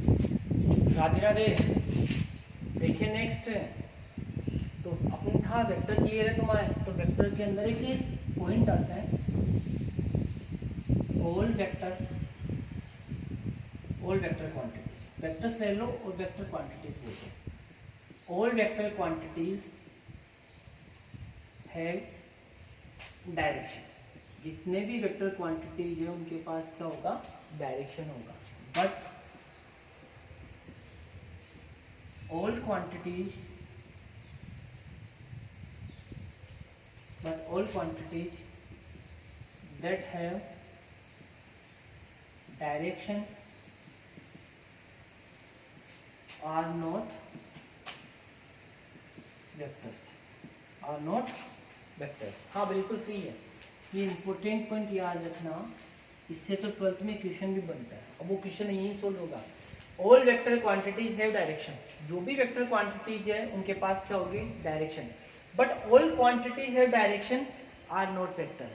राधे राधे। देखिए नेक्स्ट तो अपने था वेक्टर क्लियर है तुम्हारे। तो वेक्टर के अंदर एक पॉइंट आता है ऑल वेक्टर क्वांटिटीज। वेक्टर्स ले लो और वेक्टर क्वांटिटीज ले लो। All vector quantities have direction. जितने भी वेक्टर क्वांटिटीज है उनके पास क्या होगा, डायरेक्शन होगा। But all quantities that have direction are not vectors। हाँ बिल्कुल सही है, ये इंपॉर्टेंट पॉइंट याद रखना। इससे तो 12th में क्वेश्चन भी बनता है। अब वो क्वेश्चन यही सोल्व होगा। All vector quantities have direction. जो भी वेक्टर क्वांटिटीज है उनके पास क्या होगी, direction. But all quantities have direction are not vector.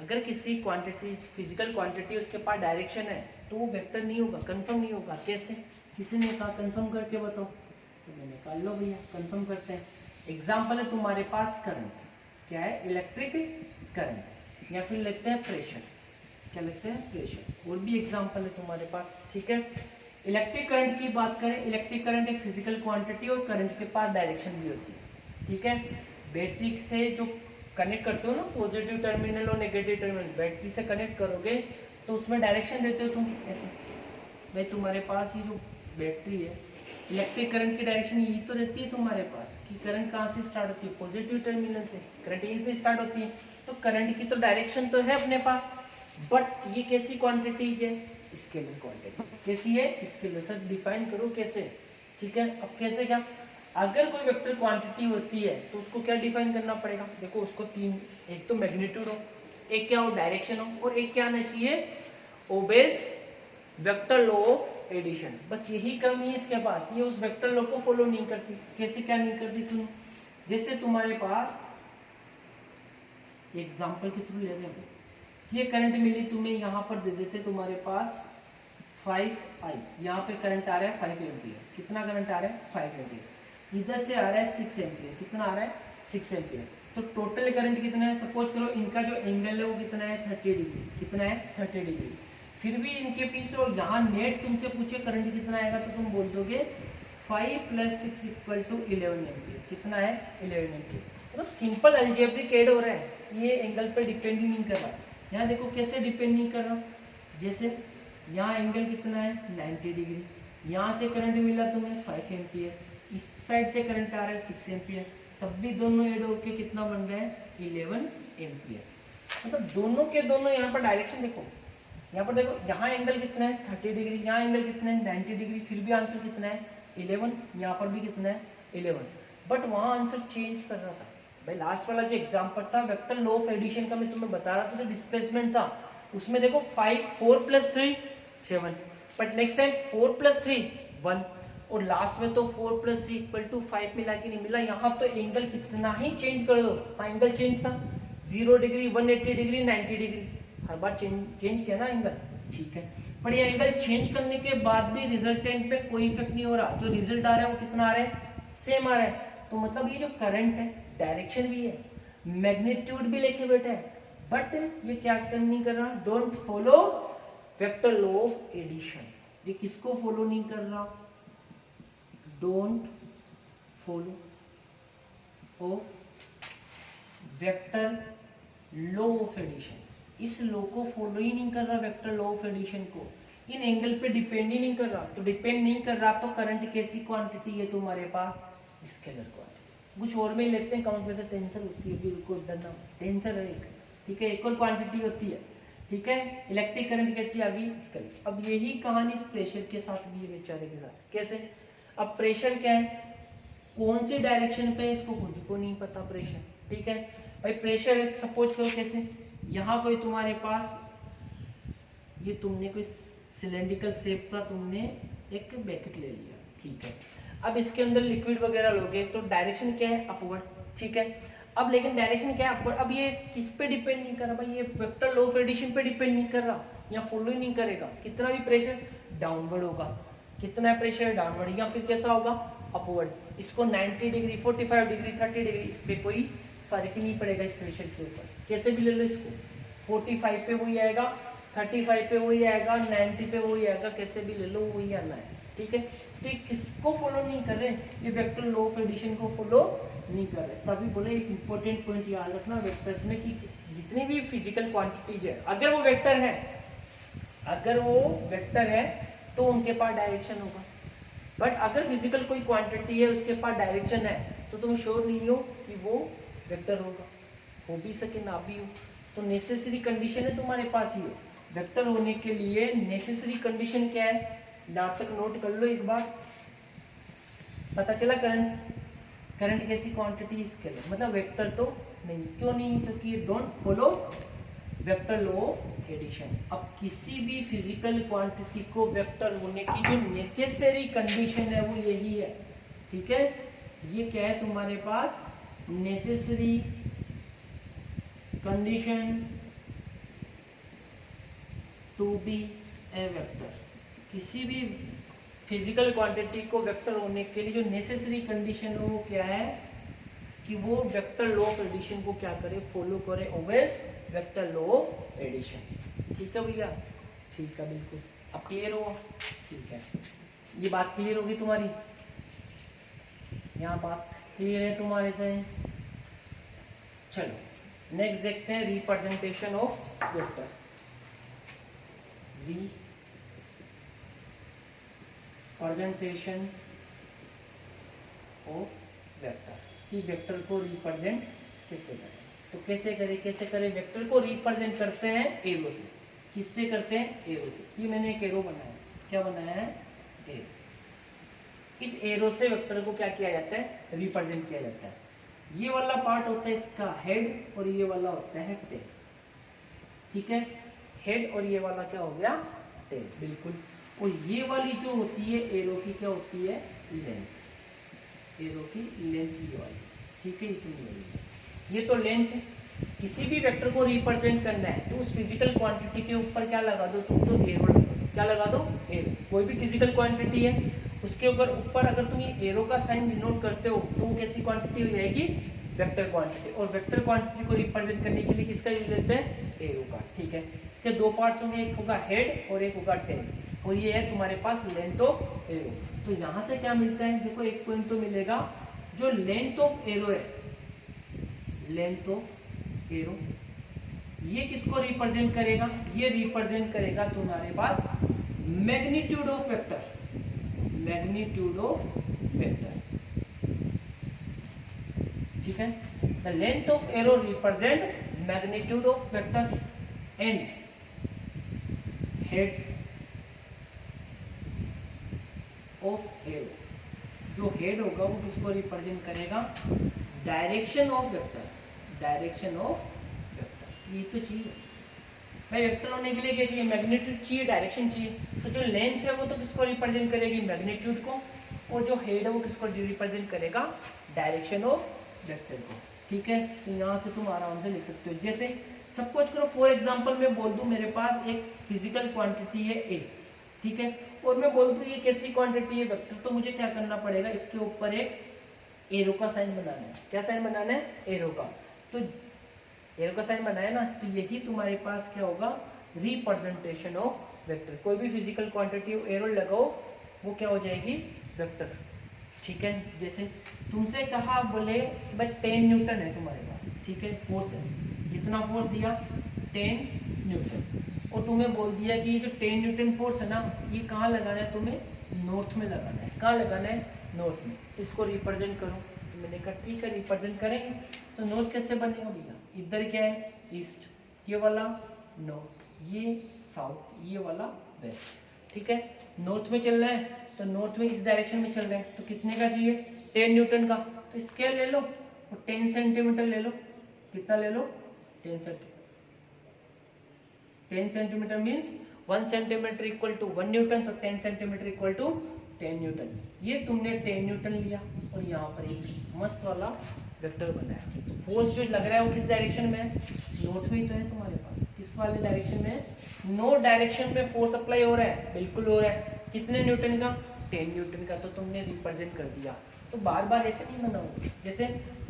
अगर किसी क्वांटिटीज फिजिकल क्वांटिटी उसके पास डायरेक्शन है तो वो वेक्टर नहीं होगा, कंफर्म नहीं होगा। कैसे, किसी ने कहा कंफर्म करके बताओ, तो मैंने निकाल लो भैया, कंफर्म करते हैं। एग्जाम्पल है तुम्हारे पास करंट, क्या है, इलेक्ट्रिक करंट, या फिर लेते हैं प्रेशर, क्या लेते हैं, प्रेशर। और भी एग्जाम्पल है तुम्हारे पास, ठीक है। इलेक्ट्रिक करंट की बात करें, इलेक्ट्रिक करंट एक फिजिकल क्वांटिटी और करंट के पास डायरेक्शन भी होती है, ठीक है। बैटरी से जो कनेक्ट करते हो ना, पॉजिटिव टर्मिनल और नेगेटिव टर्मिनल, बैटरी से कनेक्ट करोगे तो उसमें डायरेक्शन देते हो तुम ऐसे। भाई तुम्हारे पास ये जो बैटरी है, इलेक्ट्रिक करंट की डायरेक्शन यही तो रहती है तुम्हारे पास कि करंट कहाँ से स्टार्ट होती है, पॉजिटिव टर्मिनल से, करंट यहीं से स्टार्ट होती है। तो करंट की तो डायरेक्शन तो है अपने पास, बट ये कैसी क्वांटिटी है, स्केलर क्वांटिटी। कैसी है, स्केलर। सर डिफाइन करो कैसे, ठीक है। अब कैसे, क्या, अगर कोई वेक्टर क्वांटिटी होती है तो उसको क्या डिफाइन करना पड़ेगा। देखो उसको तीन, एक तो मैग्नीट्यूड हो, एक क्या हो, डायरेक्शन हो, और एक क्या आना चाहिए, obeys vector law of addition. बस यही कमी है इसके पास, ये उस वेक्टर लॉ को फॉलो नहीं करती। कैसे, क्या नहीं करती, सुनो। जैसे तुम्हारे पास एग्जांपल के थ्रू ले रहे हैं, ये करंट मिली तुम्हें, यहाँ पर दे देते तुम्हारे पास 5i, यहाँ पे करंट आ रहा है 5 एम्पियर। कितना करंट आ रहा है, 5 एम्पियर। इधर से आ रहा है 6 एम्पियर। कितना आ रहा है, 6 एम्पियर। तो टोटल करंट कितना है, सपोज करो इनका जो एंगल है वो कितना है, 30 डिग्री। कितना है, 30 डिग्री। फिर भी इनके पीछे और यहाँ नेट तुमसे पूछे करंट कितना आएगा तो तुम बोल दोगे 5 + 6 = 11 एम्पियर। कितना है, 11 एम्पियर। मतलब सिंपल अलजेब्रिक ऐड हो रहा है, ये एंगल पर डिपेंड ही नहीं कर रहा। यहाँ देखो कैसे डिपेंड नहीं कर रहा, जैसे यहाँ एंगल कितना है, 90 डिग्री। यहाँ से करंट मिला तुम्हें 5 एम्पियर, इस साइड से करंट आ रहा है 6 एम्पियर, तब भी दोनों ऐड होके कितना बन रहा है, 11 एम्पियर। मतलब दोनों के दोनों यहाँ पर डायरेक्शन देखो, यहाँ पर देखो, यहाँ एंगल कितना है, 30 डिग्री, यहाँ एंगल कितना है, 90 डिग्री, फिर भी आंसर कितना है, 11। यहाँ पर भी कितना है, 11। बट वहाँ आंसर चेंज कर रहा था। भाई लास्ट वाला जो एग्जाम्पल था वेक्टर लॉ ऑफ एडिशन का, मैं तुम्हें बता रहा था, जो डिस्प्लेसमेंट था उसमें देखो 4 + 3 7, बट नेक्स्ट टाइम 4 + 3 1, और लास्ट में तो 4 + 3 = 5 मिला कि नहीं मिला। यहाँ तो एंगल कितना ही चेंज कर दो, हाँ एंगल चेंज था, 0 डिग्री, 180 डिग्री, 90 डिग्री, हर बार चेंज किया ना एंगल, ठीक है। पर ये एंगल चेंज करने के बाद भी रिजल्टेंट पे कोई इफेक्ट नहीं हो रहा, जो रिजल्ट आ रहा है वो कितना आ रहा है, सेम आ रहा है। तो मतलब ये जो करंट है, डायरेक्शन भी है, मैग्नीट्यूड भी लेके बैठा है, बट ये क्या नहीं कर रहा, don't follow vector law of addition. ये किसको फॉलो नहीं कर रहा, don't follow of vector law of addition. इस लॉ को फॉलो ही नहीं कर रहा, वेक्टर लॉ ऑफ एडिशन को, इन एंगल पे डिपेंड ही नहीं कर रहा। तो डिपेंड नहीं कर रहा तो करंट कैसी क्वांटिटी है तुम्हारे पास, स्केलर क्वांटिटी। कुछ और में लेते हैं, काउंट वैसे टेंसर होती है, बिल्कुल डरना, टेंसर है एक, ठीक है, एक और क्वांटिटी होती है, ठीक है। इलेक्ट्रिक करंट कैसी आ गई, स्केलर। अब यही कहानी इस प्रेशर के साथ भी है, बेचारे के साथ। कैसे, अब प्रेशर क्या है, कौन सी डायरेक्शन पे, इसको खुद को नहीं पता प्रेशर, ठीक है। भाई प्रेशर सपोज करो कैसे, यहाँ कोई तुम्हारे पास, ये तुमने कोई सिलेंड्रिकल शेप का तुमने एक बैकेट ले लिया, ठीक है। अब इसके अंदर लिक्विड वगैरह लोगे तो डायरेक्शन क्या है, अपवर्ड, ठीक है। अब लेकिन डायरेक्शन क्या है, अपवर्ड। अब ये किस पे डिपेंड नहीं कर रहा भाई, ये वेक्टर लॉ ऑफ एडिशन पे डिपेंड नहीं कर रहा, यहाँ फॉलो ही नहीं करेगा। कितना भी प्रेशर डाउनवर्ड होगा, कितना है प्रेशर, डाउनवर्ड, या फिर कैसा होगा, अपवर्ड। इसको 90 डिग्री, 45 डिग्री, 30 डिग्री, इस पर कोई फर्क ही नहीं पड़ेगा इस प्रेशर के ऊपर, कैसे भी ले लो इसको, 45 पे वही आएगा, 35 पे वही आएगा, 90 पे वही आएगा, कैसे भी ले लो वही आना है, ठीक है। तो ये किसको फॉलो नहीं कर रहे, ये वेक्टर लॉ ऑफ एडिशन को फॉलो नहीं कर रहे। तभी बोले एक इंपॉर्टेंट पॉइंट याद रखना वेक्टर्स में कि जितनी भी फिजिकल क्वांटिटीज है, अगर वो वेक्टर है, अगर वो वेक्टर है तो उनके पास डायरेक्शन होगा, बट अगर फिजिकल कोई क्वांटिटी है उसके पास डायरेक्शन है तो तुम श्योर नहीं हो कि वो वेक्टर होगा, हो भी सके ना भी हो। तो नेसेसरी कंडीशन है तुम्हारे पास ये वेक्टर होने के लिए, नेसेसरी कंडीशन क्या है, यहाँ तक नोट कर लो एक बार। पता चला करंट, करंट कैसी क्वांटिटी इसके लिए, मतलब वेक्टर तो नहीं, क्यों नहीं, क्योंकि ये don't follow vector law of addition. अब किसी भी फिजिकल क्वांटिटी को वेक्टर होने की जो नेसेसरी कंडीशन है वो यही है, ठीक है। ये क्या है तुम्हारे पास, necessary condition to be a vector. किसी भी फिजिकल क्वांटिटी को वेक्टर होने के लिए जो नेसेसरी कंडीशन है वो क्या है कि वो वेक्टर लॉ ऑफ एडिशन को क्या करे, फॉलो करे, always vector law of addition, ठीक है भैया, ठीक है बिल्कुल। अब क्लियर हो, ठीक है, ये बात क्लियर होगी तुम्हारी, यहाँ बात क्लियर है तुम्हारे से। चलो नेक्स्ट देखते हैं representation of vector. Representation of vector, कि वेक्टर को रिप्रेजेंट कैसे करें, तो कैसे करें वेक्टर को रिप्रेजेंट करते हैं एरो से। किससे करते हैं, एरो से। ये मैंने एक एरो बनाया, क्या बनाया है, एरो। इस एरो से वेक्टर को क्या किया जाता है, रिप्रेजेंट किया जाता है। ये वाला पार्ट होता है इसका हेड और ये वाला होता है टेल, ठीक है, हेड और ये वाला क्या हो गया, टेल, बिल्कुल। और ये वाली जो होती है एरो की क्या होती है, लेंथ, एरो की लेंथ ये वाली, ठीक है, इतनी वाली, ये तो लेंथ है। किसी भी वेक्टर को रिप्रेजेंट करना है तो उस फिजिकल क्वांटिटी के ऊपर क्या लगा दो तुम, तो एरो लगा दो, क्या लगा दो, एरो। कोई भी फिजिकल क्वांटिटी है उसके ऊपर अगर तुम ये एरो का साइन डिनोट करते हो तो वो कैसी क्वांटिटी हो जाएगी, वेक्टर क्वांटिटी। और वेक्टर क्वांटिटी को रिप्रेजेंट करने के लिए किसका यूज लेते हैं, एरो का, ठीक है। इसके दो पार्ट्स होंगे, एक होगा हेड और एक होगा टेल, और ये है तुम्हारे पास लेंथ ऑफ एरो। तो यहाँ से क्या मिलता है, देखो एक पॉइंट तो मिलेगा, जो लेंथ ऑफ एरो है, लेंथ ऑफ एरो, ये किसको रिप्रेजेंट करेगा, ये रिप्रेजेंट करेगा तुम्हारे पास magnitude of vector, magnitude of vector, ठीक है। The length of arrow represent magnitude of vector and head of arrow, जो हेड होगा वो किसको रिप्रेजेंट करेगा, direction of vector, direction of vector. ये तो चाहिए भाई, वेक्टर होने के लिए क्या चाहिए, मैग्नीट्यूड चाहिए, डायरेक्शन चाहिए। तो जो लेंथ है वो तो किसको रिप्रेजेंट करेगी, मैग्नीट्यूड को, और जो हेड है वो किसको रिप्रेजेंट करेगा, डायरेक्शन ऑफ वेक्टर को, ठीक है। तो यहाँ से तुम आराम से लिख सकते हो। जैसे सपोज करो फॉर एग्जांपल मैं बोल दूं मेरे पास एक फिजिकल क्वांटिटी है ए, ठीक है, और मैं बोल दूं ये कैसी क्वांटिटी है, वेक्टर, तो मुझे क्या करना पड़ेगा, इसके ऊपर एक एरो का साइन बनाना है। क्या साइन बनाना है, एरो का। तो एरो का साइन बनाया ना, तो यही तुम्हारे पास क्या होगा, रिप्रेजेंटेशन ऑफ वेक्टर। कोई भी फिजिकल क्वांटिटी एरो लगाओ वो क्या हो जाएगी, वेक्टर, ठीक है। जैसे तुमसे कहा बोले भाई 10 न्यूटन है तुम्हारे पास, ठीक है, फोर्स है, जितना फोर्स दिया 10 न्यूटन, और तुम्हें बोल दिया कि ये जो 10 न्यूटन फोर्स है ना, ये कहाँ लगाना है, तुम्हें नॉर्थ में लगाना है। कहाँ लगाना है, नॉर्थ में। तो इसको रिप्रेजेंट करो, तो मैंने कहा ठीक है रिप्रेजेंट करेंगे। तो नॉर्थ कैसे बनेगा भैया, इधर क्या है, ईस्ट, ये वाला नॉर्थ, ये साउथ, ये वाला वेस्ट, ठीक है। नॉर्थ में चल रहा है तो नॉर्थ में इस डायरेक्शन में चल रहा है, तो कितने का चाहिए, 10 न्यूटन का। तो स्केल ले लो और 10 सेंटीमीटर ले लो, कितना ले लो, 10 centimetre. 10 centimetre means 1 centimetre equal to 1 newton, तो 10 सेंटीमीटर इक्वल टू 10 न्यूटन। ये तुमने 10 न्यूटन लिया और यहाँ पर एक मस्त वाला वेक्टर बनाया। तो फोर्स जो लग रहा है वो किस डायरेक्शन में है, नॉर्थ में ही तो है तुम्हारे पास। किस वाले डायरेक्शन में, नॉर्थ डायरेक्शन में फोर्स अप्लाई हो रहा है, बिल्कुल हो रहा है। कितने न्यूटन का, 10 न्यूटन का, तो तुमने रिप्रेजेंट कर दिया। तो बार बार ऐसे नहीं बनाओ, जैसे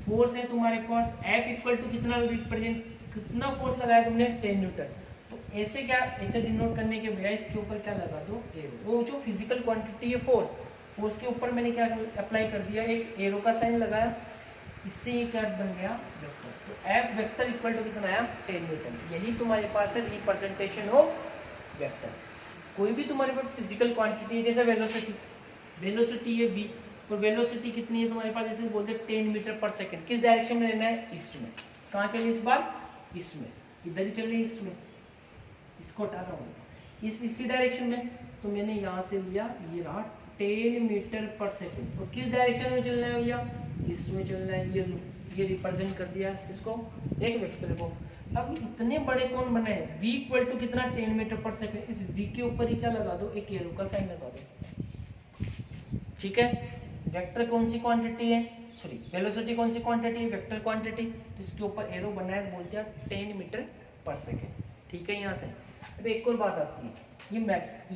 फोर्स है तुम्हारे पास F इक्वल टू कितना रिप्रेजेंट, कितना फोर्स लगाया तुमने, 10 न्यूटन, तो ऐसे क्या, ऐसे डिनोट करने के बजाय इसके ऊपर क्या लगा दो, एरो। वो जो फिजिकल क्वांटिटी है फोर्स, फोर्स के ऊपर मैंने क्या अप्लाई कर दिया, एक एरो का साइन लगाया, इससे ये क्या बन गया, वेक्टर। तो F वेक्टर इक्वल टू कितना आया, 10 न्यूटन। यही तुम्हारे पास है रिप्रेजेंटेशन ऑफ वेक्टर। कोई भी तुम्हारे पास फिजिकल क्वांटिटी है, जैसे वेलोसिटी, वेलोसिटी है v, और वेलोसिटी कितनी है तुम्हारे पास, जैसे बोलते हैं 10 मीटर पर सेकंड, किस डायरेक्शन में लेना है, ईस्ट में। कहाँ चले इस बार, ईस्ट में, इधर ही चल रही है ईस्ट में, इसको हटा रहा हूँ इसी डायरेक्शन में। तो मैंने यहाँ से लिया, ये रहा 10 मीटर पर सेकंड, और किस डायरेक्शन में चलना है भैया, ईस्ट में चलना है। ये रिप्रेजेंट कर दिया इसको, एक वेक्टर को। अब इतने बड़े कौन बने हैं, v इक्वल टू कितना, 10 मीटर पर सेकंड, इस v के ऊपर ही क्या लगा दो, एक एरो का साइन लगा दो, ठीक है। वेक्टर कौन सी क्वांटिटी है, सॉरी वेलोसिटी कौन सी क्वांटिटी है, वेक्टर क्वांटिटी, तो इसके ऊपर एरो बनाया, बोलते हैं 10 मीटर पर सेकंड, ठीक है। यहाँ से अब एक और बात आती है, ये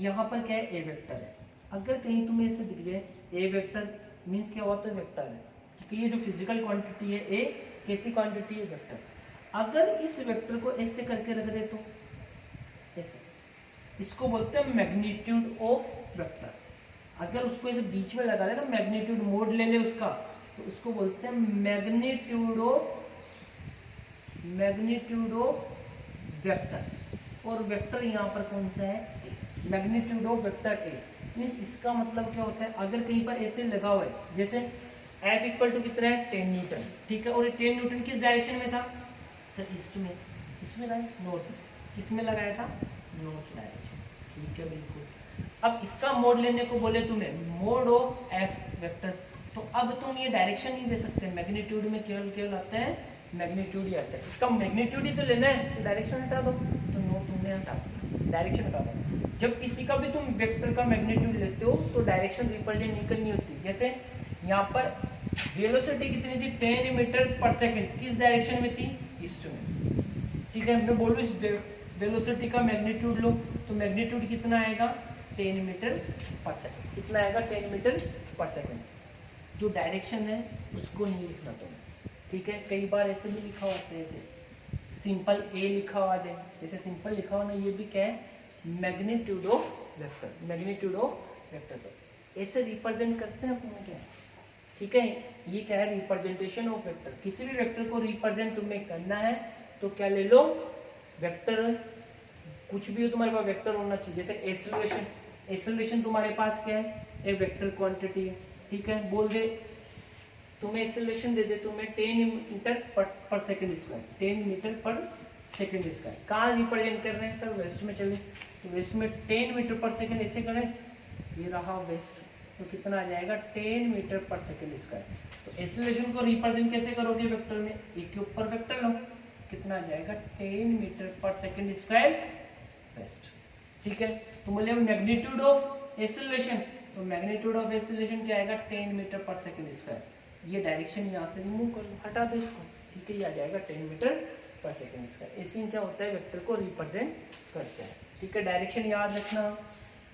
यहाँ पर क्या है, ए वेक्टर है। अगर कहीं तुम्हें ऐसे दिख जाए ए वेक्टर, मीन्स क्या हुआ, तो वेक्टर है, क्योंकि ये जो फिजिकल क्वांटिटी है ए, कैसी क्वांटिटी है, वेक्टर। अगर इस वेक्टर को ऐसे करके रख दे तो ऐसे, इसको बोलते हैं मैग्नीट्यूड ऑफ वेक्टर। अगर उसको ऐसे बीच में लगा दे ना, मैग्नीट्यूड मोड ले ले उसका, तो उसको बोलते हैं मैग्नीट्यूड ऑफ वेक्टर। और वेक्टर यहाँ पर कौन सा है, magnitude of vector A. Means इसका मतलब क्या होता है, अगर कहीं पर ऐसे लगा हुआ है, जैसे F इक्वल टू कितना है, 10 न्यूटन, ठीक है, और ये 10 न्यूटन किस डायरेक्शन में था, सर ईस्ट में, इसमें था नॉर्थ, किसमें लगाया था, नॉर्थ डायरेक्शन, ठीक है बिल्कुल। अब इसका मोड लेने को बोले तुम्हें, मोड ऑफ F वेक्टर, तो अब तुम ये डायरेक्शन नहीं दे सकते, मैग्नीट्यूड में केवल आता है, मैग्नीट्यूड ही आता है, इसका मैग्नीट्यूड ही तो लेना है, तो डायरेक्शन हटा दो, तो नोट तुमने हटा दिया, डायरेक्शन हटा दो। जब किसी का भी तुम वेक्टर का मैग्नीट्यूड लेते हो तो डायरेक्शन रिप्रेजेंट नहीं करनी होती। जैसे यहाँ पर वेलोसिटी कितनी थी, 10 मीटर पर सेकंड, किस डायरेक्शन में थी, ईस्ट में, ठीक है। मैं बोलूँ इस वेलोसिटी का मैग्नीट्यूड लो, तो मैग्नीट्यूड कितना आएगा, 10 मीटर पर सेकंड, कितना आएगा, 10 मीटर पर सेकंड। जो डायरेक्शन है उसको नहीं लिखना तुम्हें, ठीक है। कई बार ऐसे भी लिखा होता है, ऐसे सिंपल ए लिखा हुआ जाए, जैसे सिंपल लिखा हुआ ना, ये भी क्या है, magnitude of vector, magnitude of vector, तो ऐसे रिप्रेजेंट करते हैं अपने क्या, ठीक है। ये क्या है, रिप्रेजेंटेशन ऑफ वेक्टर। किसी भी वेक्टर को रिप्रेजेंट तुम्हें करना है तो क्या ले लो, वेक्टर, कुछ भी हो तुम्हारे पास वेक्टर होना चाहिए। जैसे एक्सेलरेशन, एक्सेलरेशन तुम्हारे पास क्या है, एक वेक्टर क्वांटिटी है, ठीक है। बोल दे तुम्हें एक्सेलरेशन दे दे तुम्हें 10 मीटर पर सेकंड स्क्वायर, 10 मीटर पर सेकंड स्क्वायर, कहाँ रिप्रेजेंट कर रहे हैं, सर वेस्ट में चले, तो वेस्ट में 10 मीटर पर सेकंड ऐसे करें, ये रहा वेस्ट, तो कितना आ जाएगा, 10 मीटर पर सेकंड स्क्वायर। तो एक्सेलरेशन को रिप्रेजेंट कैसे करोगे, वेक्टर में, एक के ऊपर वेक्टर लो, कितना आ जाएगा, 10 मीटर पर सेकंड स्क्वायर वेस्ट, ठीक है। तो बोले मैग्नीट्यूड ऑफ एक्सेलरेशन, तो मैग्नीट्यूड ऑफ एक्सेलरेशन क्या आएगा, 10 मीटर पर सेकंड स्क्वायर। ये डायरेक्शन यहाँ से रिमूव कर लो, हटा दो इसको, ठीक है, ये आ जाएगा 10 मीटर पर सेकंड स्क्वायर। ऐसे क्या होता है, वेक्टर को रिप्रेजेंट करते हैं, ठीक है। डायरेक्शन याद रखना,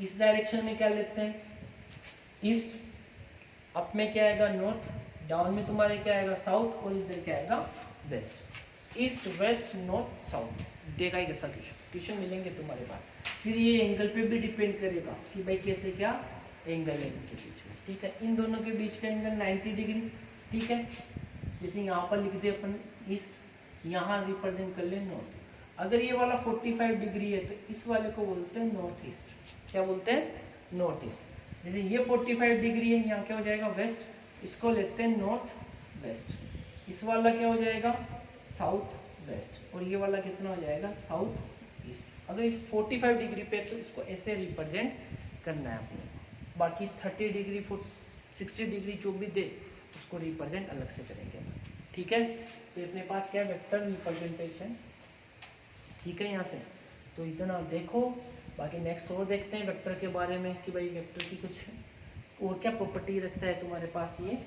इस डायरेक्शन में क्या लेते हैं, ईस्ट, अप में क्या आएगा, नॉर्थ, डाउन में तुम्हारे क्या आएगा, साउथ, और इधर क्या आएगा, west. East west north south, देखा ही कैसा क्वेश्चन मिलेंगे तुम्हारे पास। फिर ये एंगल पे भी डिपेंड करेगा कि भाई कैसे क्या एंगल है इनके बीच में, ठीक है। इन दोनों के बीच का एंगल 90 डिग्री, ठीक है। जैसे यहाँ पर लिख दे अपन ईस्ट, यहाँ रिप्रेजेंट कर ले नॉर्थ। अगर ये वाला 45 डिग्री है तो इस वाले को बोलते हैं नॉर्थ ईस्ट, क्या बोलते हैं, नॉर्थ ईस्ट। जैसे ये 45 डिग्री है, यहाँ क्या हो जाएगा, वेस्ट, इसको लेते हैं नॉर्थ वेस्ट। इस वाला क्या हो जाएगा, साउथ वेस्ट, और ये वाला कितना हो जाएगा, साउथ ईस्ट। अगर इस 45 डिग्री पे तो इसको ऐसे रिप्रेजेंट करना है अपने, बाकी 30 डिग्री 60 डिग्री जो भी दे उसको रिप्रेजेंट अलग से करेंगे, ठीक है। तो अपने पास क्या है, वेक्टर रिप्रेजेंटेशन, ठीक है। यहाँ से तो इतना देखो, बाकी नेक्स्ट और देखते हैं वेक्टर के बारे में कि भाई वेक्टर की कुछ और क्या प्रॉपर्टी रखता है तुम्हारे पास ये।